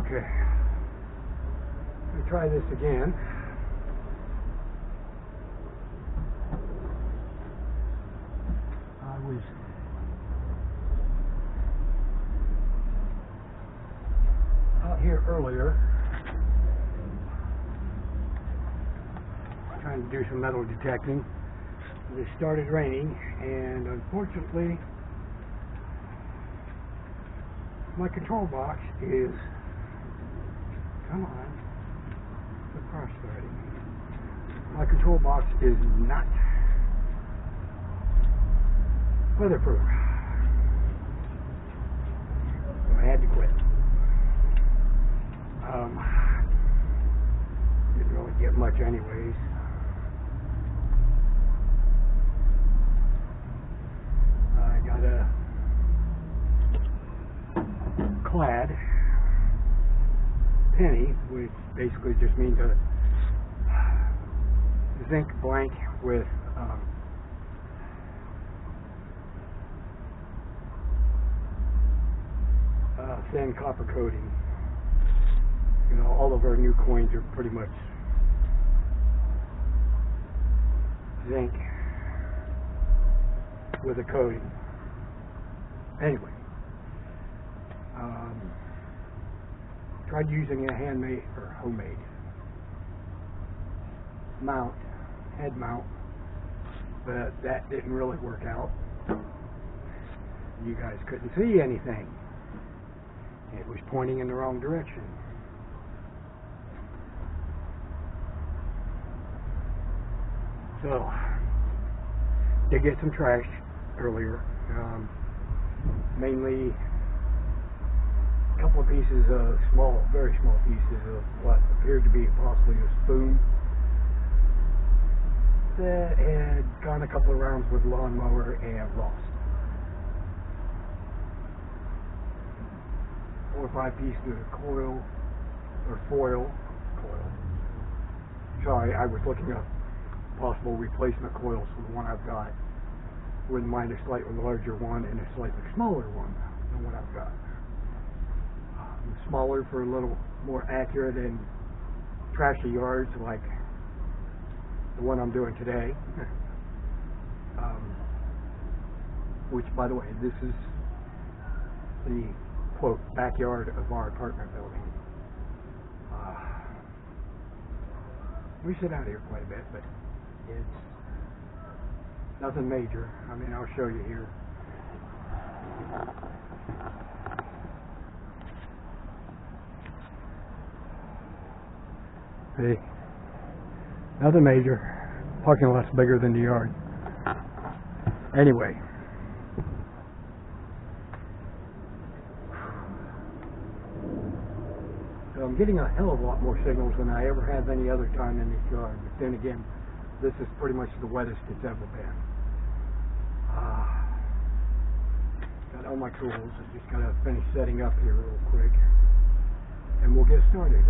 Okay. Let me try this again. I was out here earlier trying to do some metal detecting. It started raining, and unfortunately my control box is, come on, the car starting. My control box is not weatherproof. So I had to quit. Didn't really get much anyways. I got a clad penny, which basically just means a zinc blank with thin copper coating. You know, all of our new coins are pretty much zinc with a coating. Anyway, tried using a handmade or homemade mount, head mount, but that didn't really work out. You guys couldn't see anything. It was pointing in the wrong direction. So, did get some trash earlier. Mainly a couple of pieces of very small pieces of what appeared to be possibly a spoon that had gone a couple of rounds with lawnmower and lost. 4 or 5 pieces of coil or foil. Sorry, I was looking up possible replacement coils for the one I've got. Wouldn't mind a slightly larger one and a slightly smaller one than what I've got. Smaller for a little more accurate and trashy yards like the one I'm doing today. Which, by the way, this is the quote backyard of our apartment building. We sit out here quite a bit, but it's nothing major. I mean, I'll show you here. See? Nothing major. Parking lot's bigger than the yard. Anyway. So I'm getting a hell of a lot more signals than I ever have any other time in this yard. But then again, this is pretty much the wettest it's ever been. Got all my tools. I just gotta finish setting up here real quick, and we'll get started.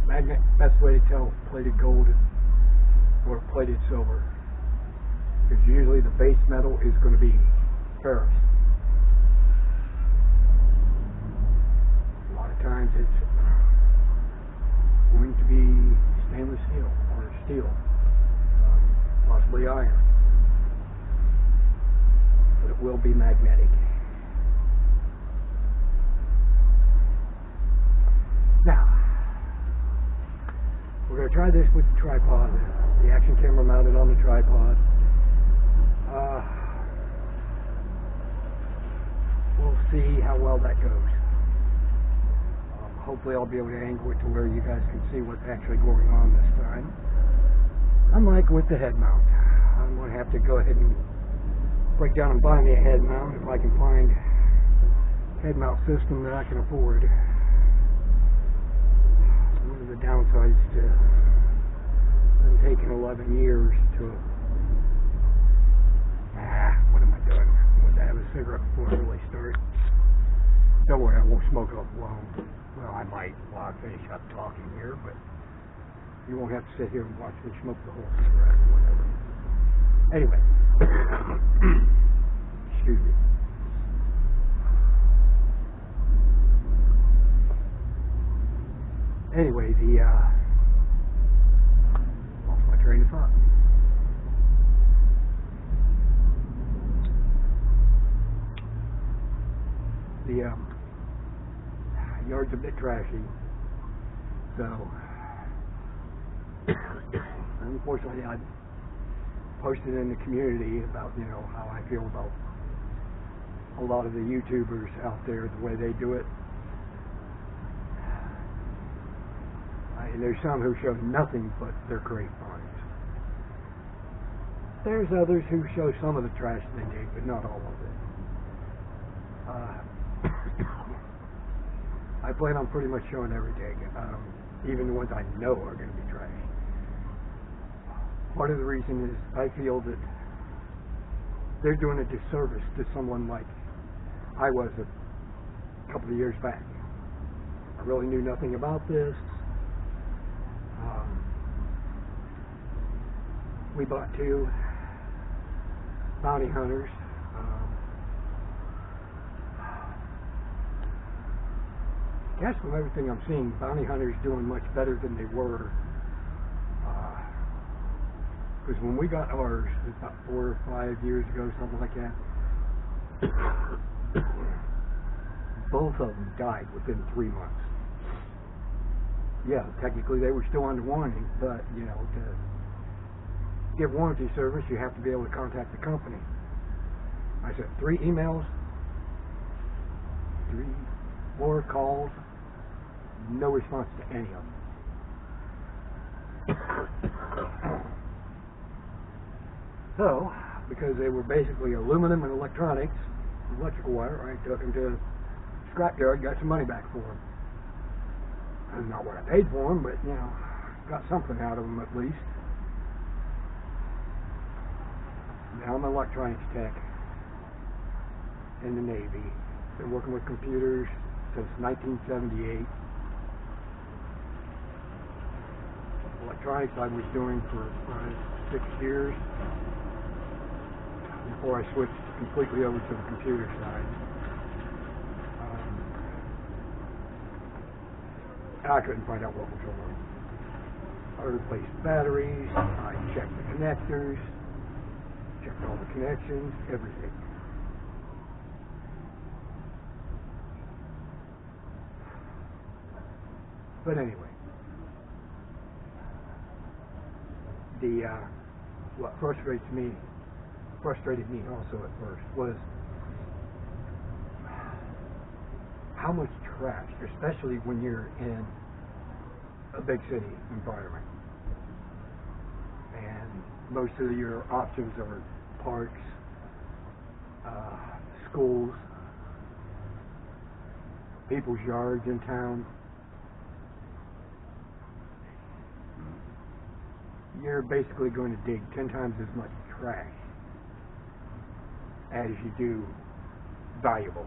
Magnet, best way to tell plated gold or plated silver, because usually the base metal is going to be ferrous. A lot of times it's going to be stainless steel or steel, possibly iron, but it will be magnetic. Now, we're going to try this with the tripod, the action camera mounted on the tripod. We'll see how well that goes. Hopefully I'll be able to angle it to where you guys can see what's actually going on this time. Unlike with the head mount, I'm going to have to go ahead and break down and buy me a head mount if I can find a head mount system that I can afford. One of the downsides to them taking 11 years to what am I doing? I want to have a cigarette before I really start. Don't worry, I won't smoke up long. Well, I might while I finish up talking here, but you won't have to sit here and watch me smoke the whole cigarette or whatever. Anyway, excuse me. Anyway, lost my train of thought. The yard's a bit trashy, so unfortunately I posted in the community about, you know, how I feel about a lot of the YouTubers out there, the way they do it. There's some who show nothing but their great finds. There's others who show some of the trash they dig, but not all of it. I plan on pretty much showing every dig, even the ones I know are going to be trash. Part of the reason is I feel that they're doing a disservice to someone like I was a couple of years back. I really knew nothing about this. We bought 2 bounty hunters. I guess from everything I'm seeing, bounty hunters doing much better than they were. Because when we got ours, it was about 4 or 5 years ago, something like that, both of them died within 3 months. Yeah, technically they were still under warranty, but, you know, to give warranty service, you have to be able to contact the company. I sent 3 emails, 4 calls, no response to any of them. So, because they were basically aluminum and electronics, electrical wire, I took them to the scrapyard, got some money back for them. That's not what I paid for them, but, you know, got something out of them at least. Now I'm an electronics tech in the Navy. Been working with computers since 1978. Electronics I was doing for 6 years before I switched completely over to the computer side. I couldn't find out what was wrong. I replaced batteries, I checked the connectors, checked all the connections, everything. But anyway, what frustrated me also at first was how much trash, especially when you're in a big city environment. And most of your options are parks, schools, people's yards in town. You're basically going to dig 10 times as much trash as you do valuable.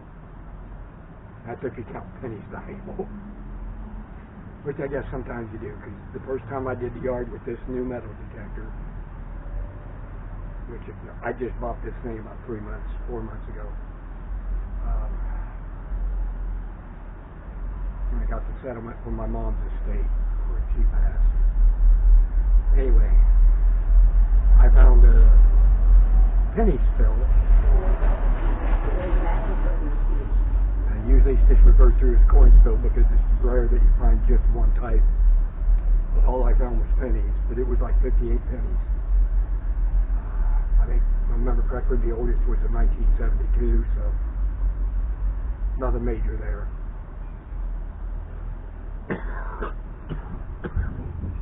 That's if you count pennies valuable. Which I guess sometimes you do, because the first time I did the yard with this new metal detector, which I just bought this thing about 4 months ago. And I got the settlement from my mom's estate where she passed. Anyway, I found a penny spill. Usually it's just referred to as coin spill because it's rare that you find just one type. But all I found was pennies, but it was like 58 pennies. I think, if I remember correctly, the oldest was in 1972, so nothing major there.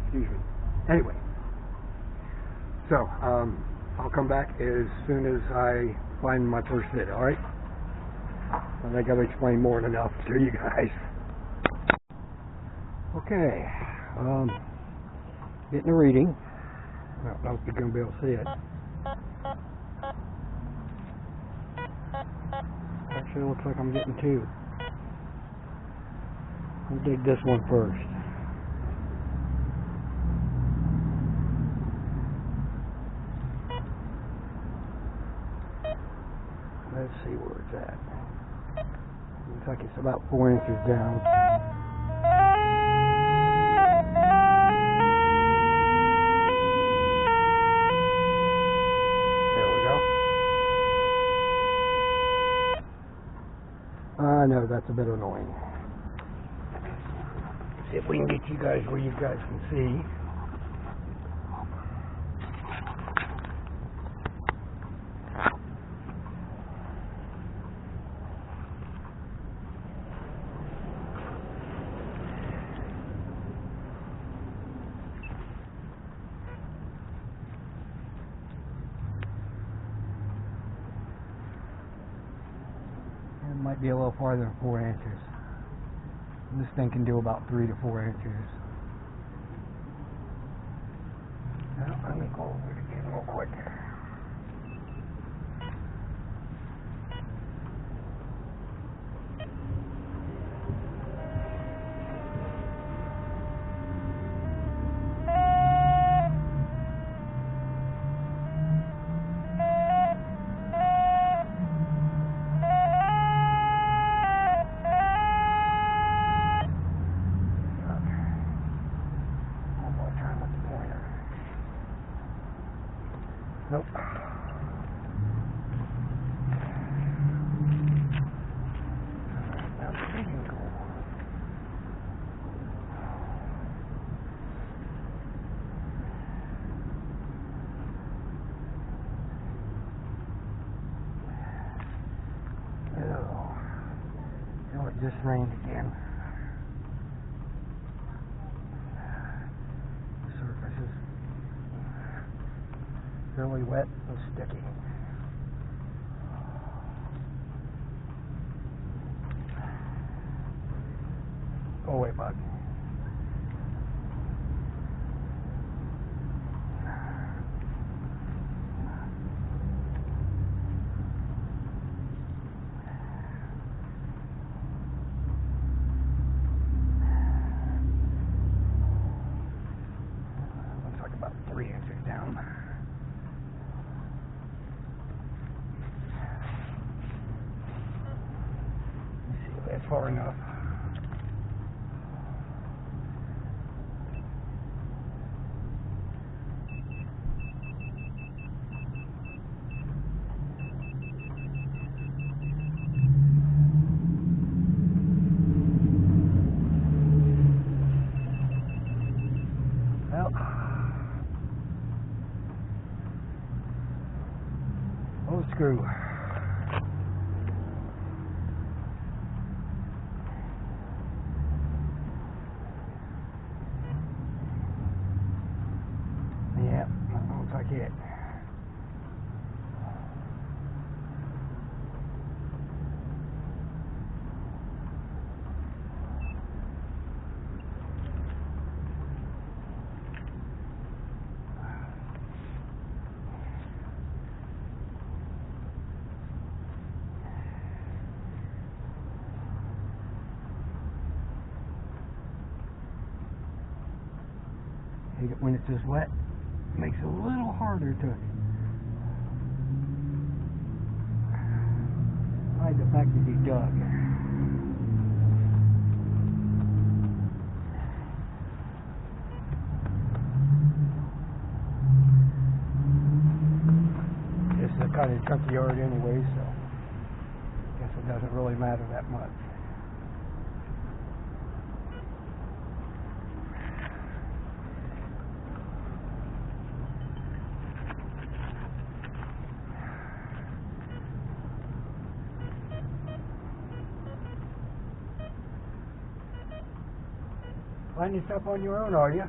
Excuse me. Anyway, so I'll come back as soon as I find my first hit, alright? I think I've explained more than enough to you guys. Okay, getting a reading. I don't know if you're going to be able to see it. Actually, it looks like I'm getting 2. I'll dig this one first. Let's see where it's at. Looks like it's about 4 inches down. I know that's a bit annoying. See if we can get you guys where you guys can see. It might be a little farther than 4 inches. This thing can do about 3 to 4 inches. Now, let me go over it again real quick. Nope. Oh, it just rained again. The surface is really wet and sticky. Go away, bud. Looks like about 3 inches down. That's far enough. Well, oh screw. Yeah, that looks like it. When it's just wet, it makes it a little harder to hide the fact that he dug. This is a kind of chunky yard anyway, so I guess it doesn't really matter that much. Finding stuff on your own, are you?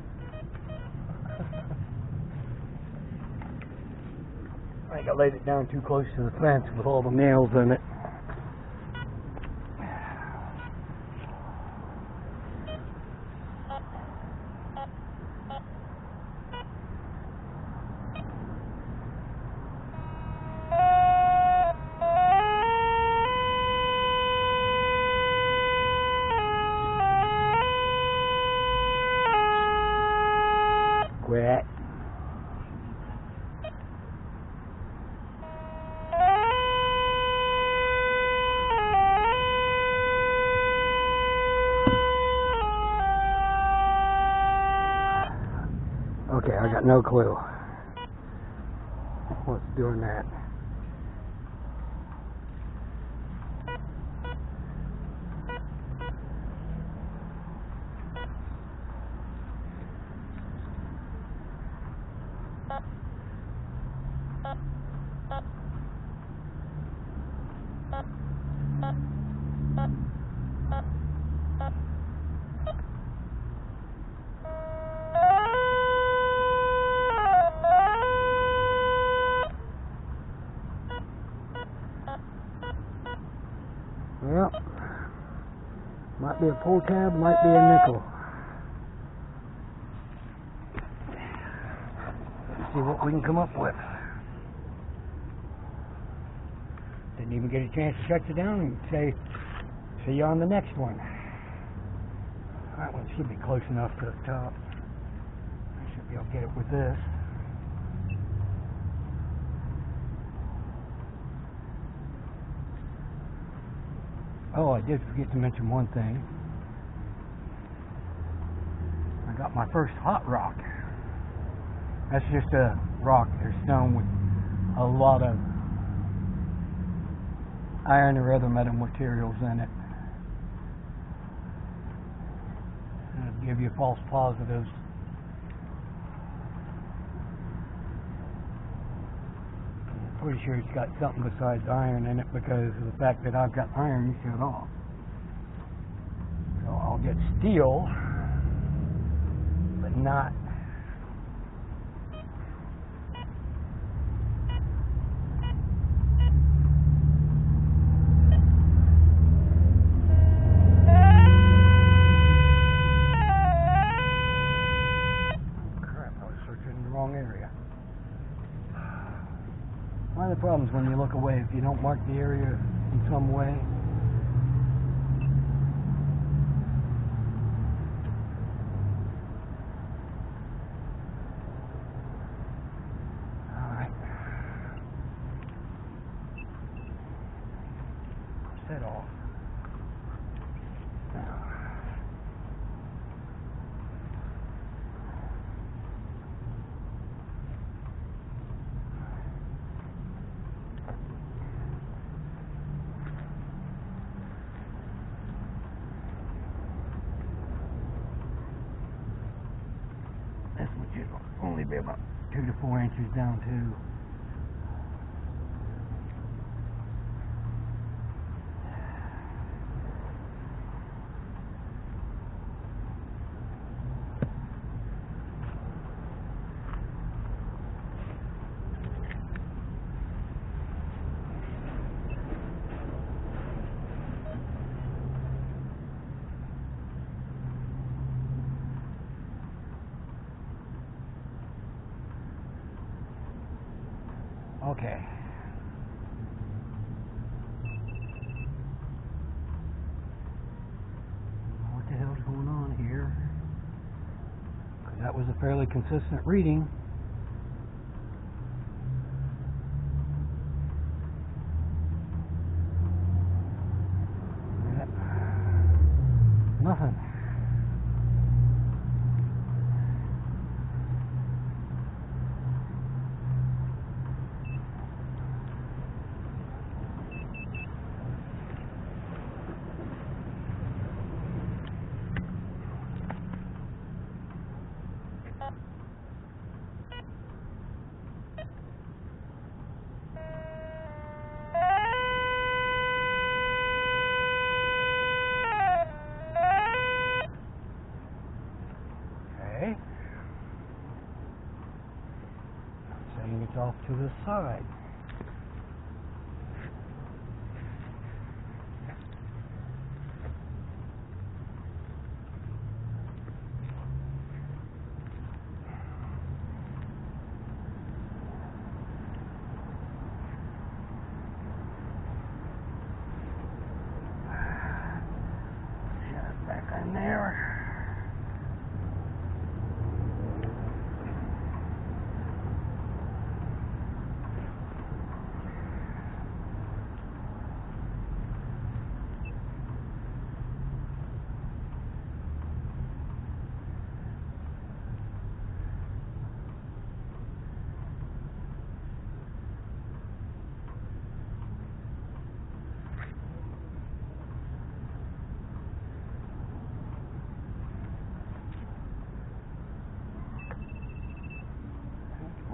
I think I laid it down too close to the fence with all the nails in it. Quit. Okay, I got no clue what's doing that. Well, might be a pull tab, might be a nickel. Let's see what we can come up with. Didn't even get a chance to shut you down and say, see you on the next one. That one should be close enough to the top. I should be able to get it with this. Oh, I did forget to mention one thing. I got my first hot rock. That's just a rock or stone with a lot of iron or other metal materials in it. It'll give you false positives. I'm pretty sure it's got something besides iron in it because of the fact that I've got iron shut off. So I'll get steel, but not area. One of the problems when you look away, if you don't mark the area in some way, alright, set off. Now, this one should only be about 2 to 4 inches down too. Okay. What the hell's going on here? Because that was a fairly consistent reading. Yep. Nothing. Saying it's off to the side. Shut it back in there.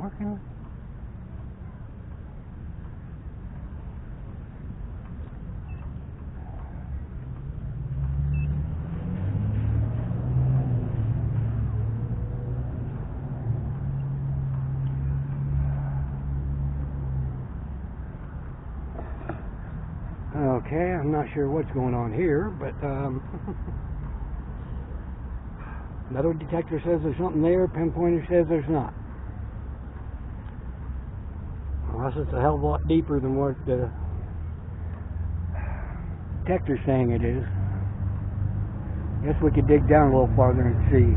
Working. I'm not sure what's going on here, but metal detector says there's something there, pinpointer says there's not. Unless it's a hell of a lot deeper than what the detector's saying it is. Guess we could dig down a little farther and see.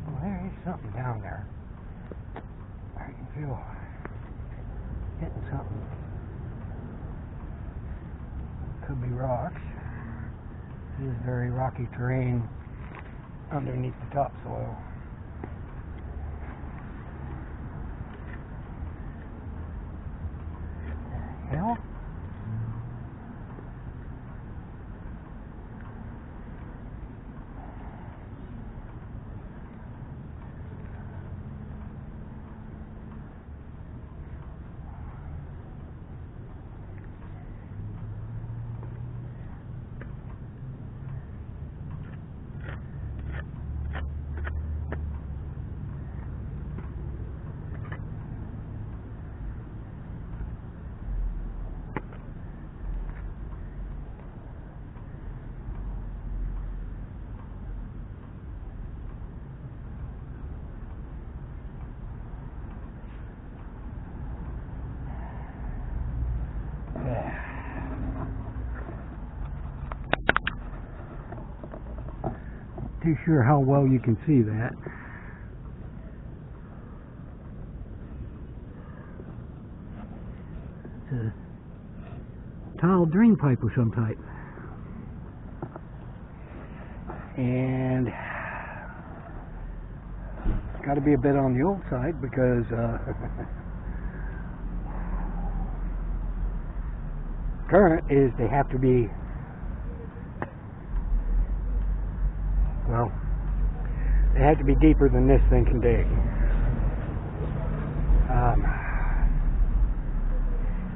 Well, there is something down there. I can feel hitting something. Could be rocks. This is very rocky terrain underneath the topsoil. Hell? Too sure how well you can see that. It's a tile drain pipe of some type. And it's got to be a bit on the old side because current is they have to be, well, they have to be deeper than this thing can dig.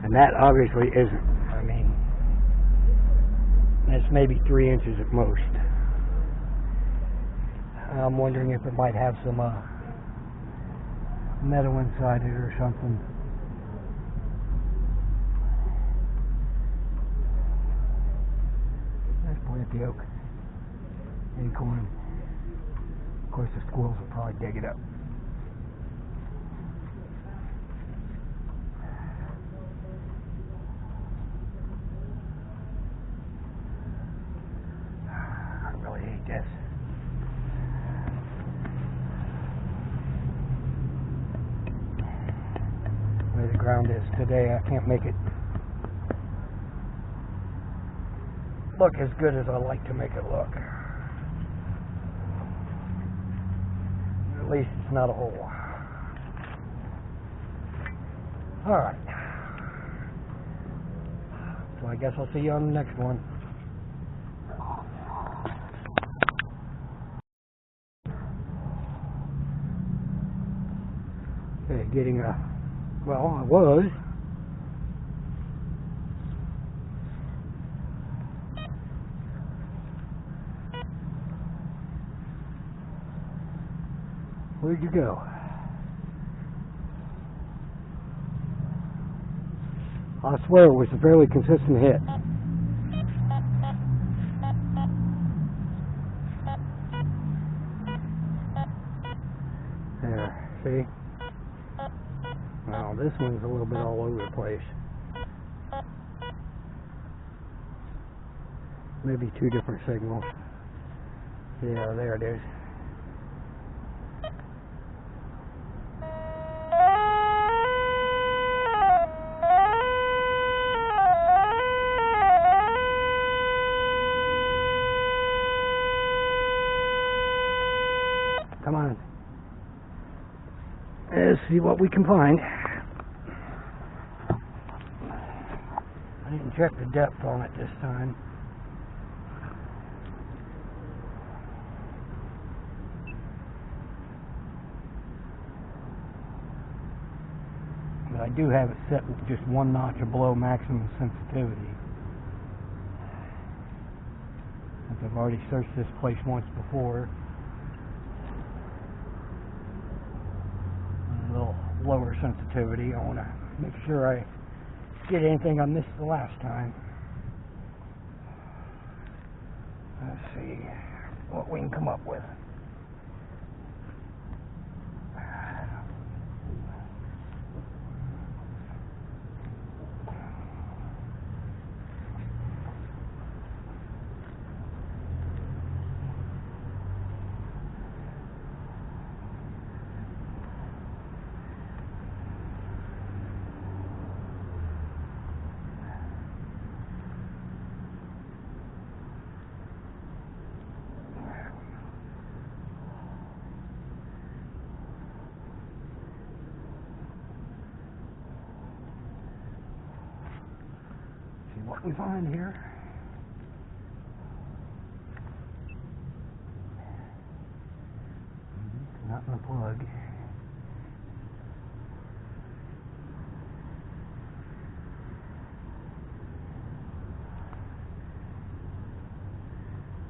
And that obviously isn't. I mean, that's maybe 3 inches at most. I'm wondering if it might have some metal inside it or something. There's plenty of oak. Acorn. Of course, the squirrels will probably dig it up. I really hate this. The way the ground is today, I can't make it look as good as I like to make it look. At least it's not a hole. Alright. So I guess I'll see you on the next one. Okay, getting a... Well, I was. Where'd you go? I swear it was a fairly consistent hit. There, see? Now this one's a little bit all over the place. Maybe 2 different signals. Yeah, there it is. Come on. Let's see what we can find. I didn't check the depth on it this time. But I do have it set with just 1 notch below maximum sensitivity. Since I've already searched this place once before. A little lower sensitivity. I want to make sure I get anything I missed the last time. Let's see what we can come up with. What we find here. Not in the plug.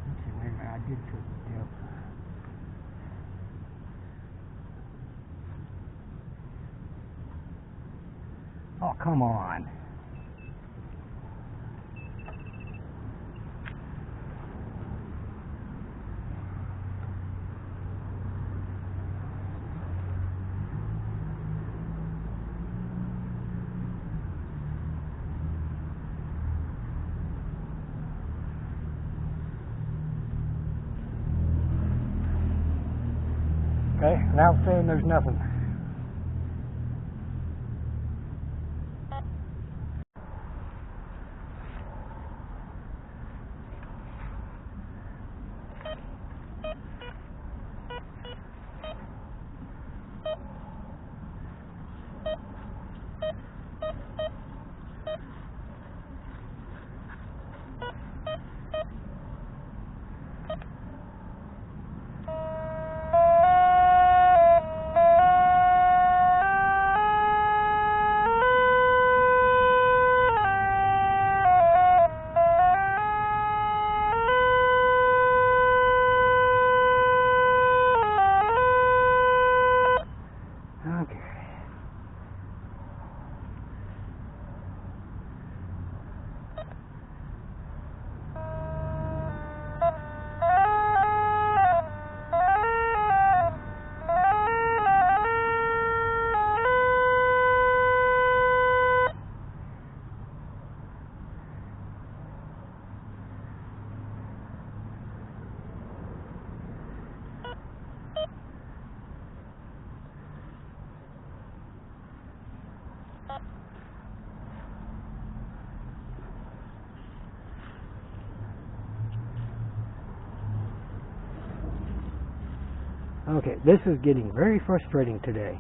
Let's see, wait a minute, I did put, yep. Oh, come on. Okay, now it's saying there's nothing. Okay, this is getting very frustrating today.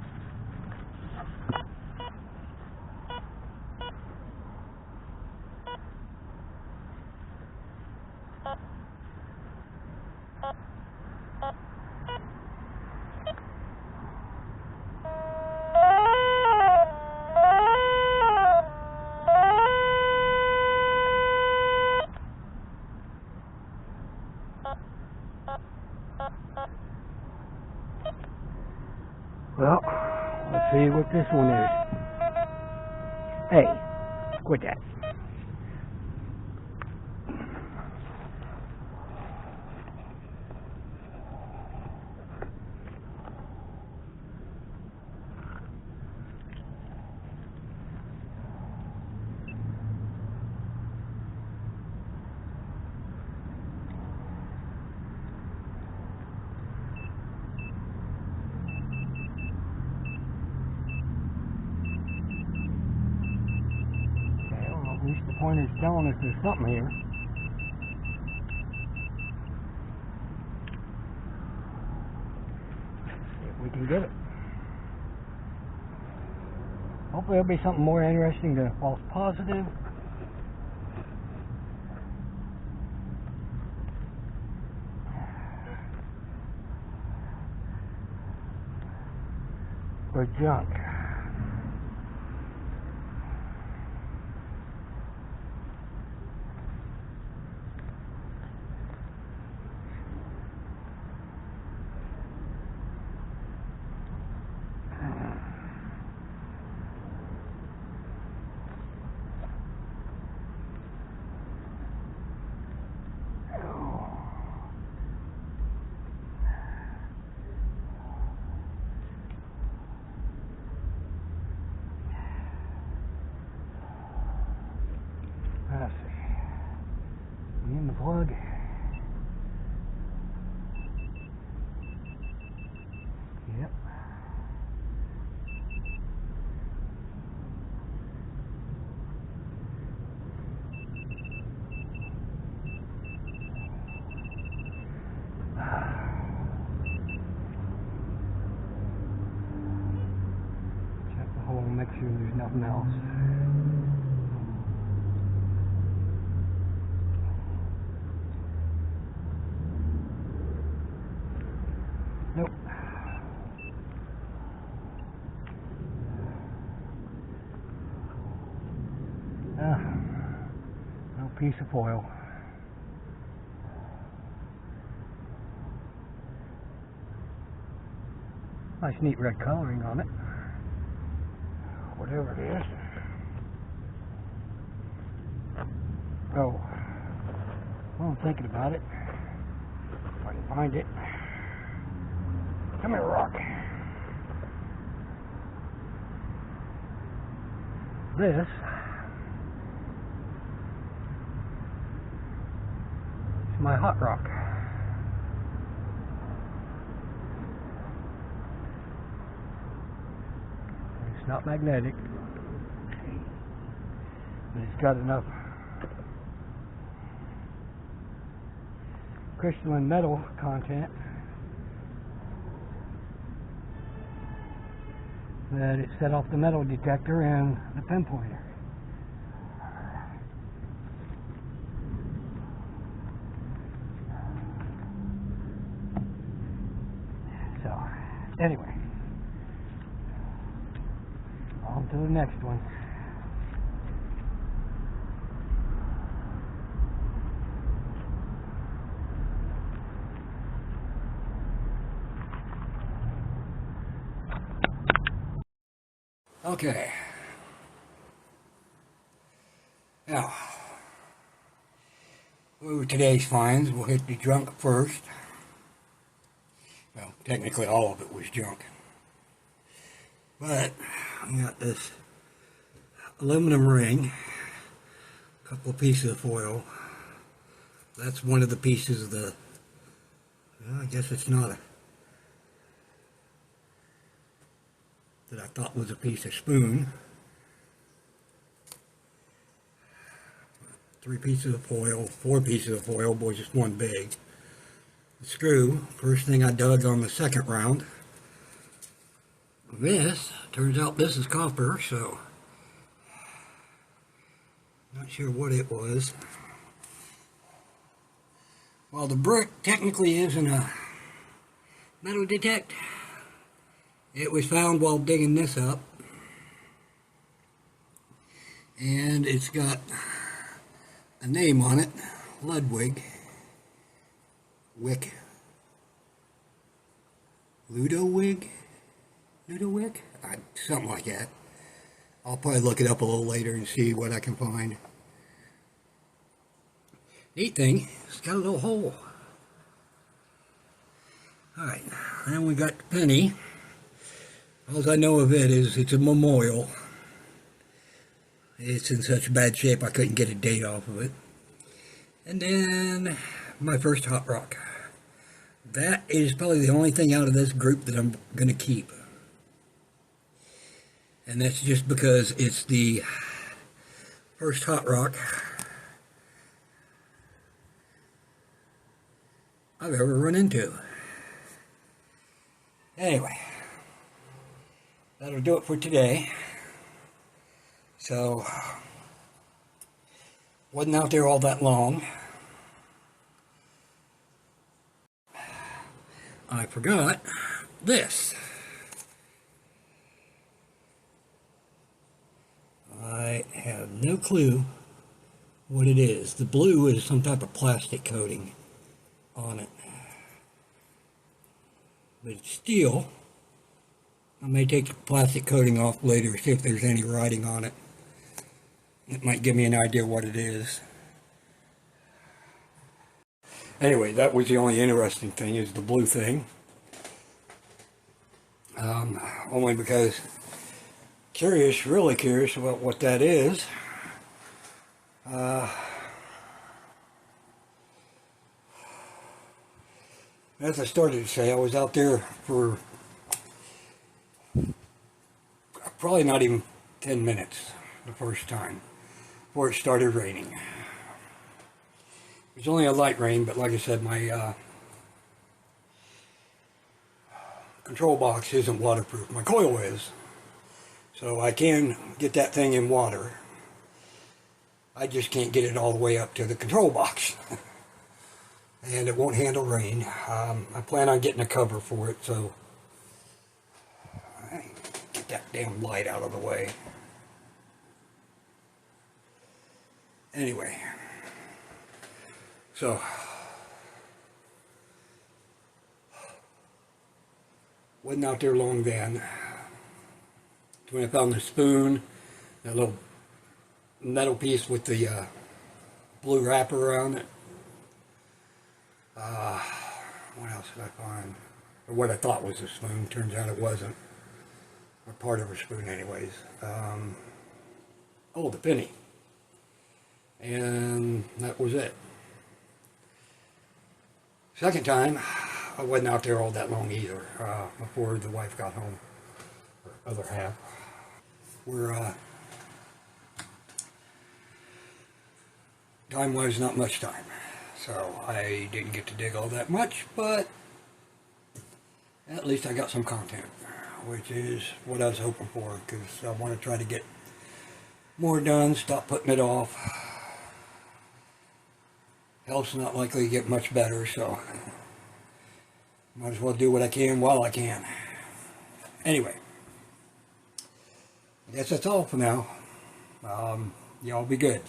Well, let's see what this one is. Hey, quit that. At least the pointer's telling us there's something here. If we can get it. Hopefully there'll be something more interesting than a false positive. Or junk. the plug. Yep. Check the hole, make sure there's nothing else. Nope. No piece of foil. Nice neat red coloring on it. Whatever it is. Oh, well, I'm thinking about it. If I can find it. Come here, Rock. This is my hot rock. It's not magnetic, but it's got enough crystalline metal content that it set off the metal detector and the pinpointer. So, anyway, on to the next one. Okay. Now, over today's finds, we'll hit the junk first. Well, technically all of it was junk. But, I got this aluminum ring, a couple of pieces of foil. That's one of the pieces of the, well, I guess it's not a, that I thought was a piece of spoon. 3 pieces of foil, 4 pieces of foil, boy, just one big. The screw, first thing I dug on the second round. This, turns out this is copper, so not sure what it was. Well, the brick technically isn't a metal detect. It was found while digging this up, and it's got a name on it, Ludwig, Wick, Ludowig, something like that. I'll probably look it up a little later and see what I can find. Neat thing, it's got a little hole. Alright, then we got the penny. All I know of it is it's a memorial. It's in such bad shape I couldn't get a date off of it. And then my first hot rock. That is probably the only thing out of this group that I'm going to keep. And that's just because it's the first hot rock I've ever run into. Anyway, that'll do it for today. So, wasn't out there all that long. I forgot this. I have no clue what it is. The blue is some type of plastic coating on it. But it's steel. I may take the plastic coating off later, see if there's any writing on it. It might give me an idea what it is. Anyway, that was the only interesting thing, is the blue thing. Only because really curious about what that is. As I started to say, I was out there for probably not even 10 minutes the first time before it started raining. It was only a light rain, but like I said, my control box isn't waterproof. My coil is, so I can get that thing in water. I just can't get it all the way up to the control box. And it won't handle rain. I plan on getting a cover for it, so I get that damn light out of the way. Anyway, so wasn't out there long then. When I found the spoon, that little metal piece with the blue wrapper around it. What else did I find? Or what I thought was a spoon. Turns out it wasn't. Or part of a spoon anyways. Oh, the penny. And that was it. Second time, I wasn't out there all that long either. Before the wife got home. Or other half. We're, time-wise, not much time. So I didn't get to dig all that much, but at least I got some content, which is what I was hoping for, because I want to try to get more done, stop putting it off. Health's not likely to get much better, so might as well do what I can while I can. Anyway, I guess that's all for now. Y'all be good.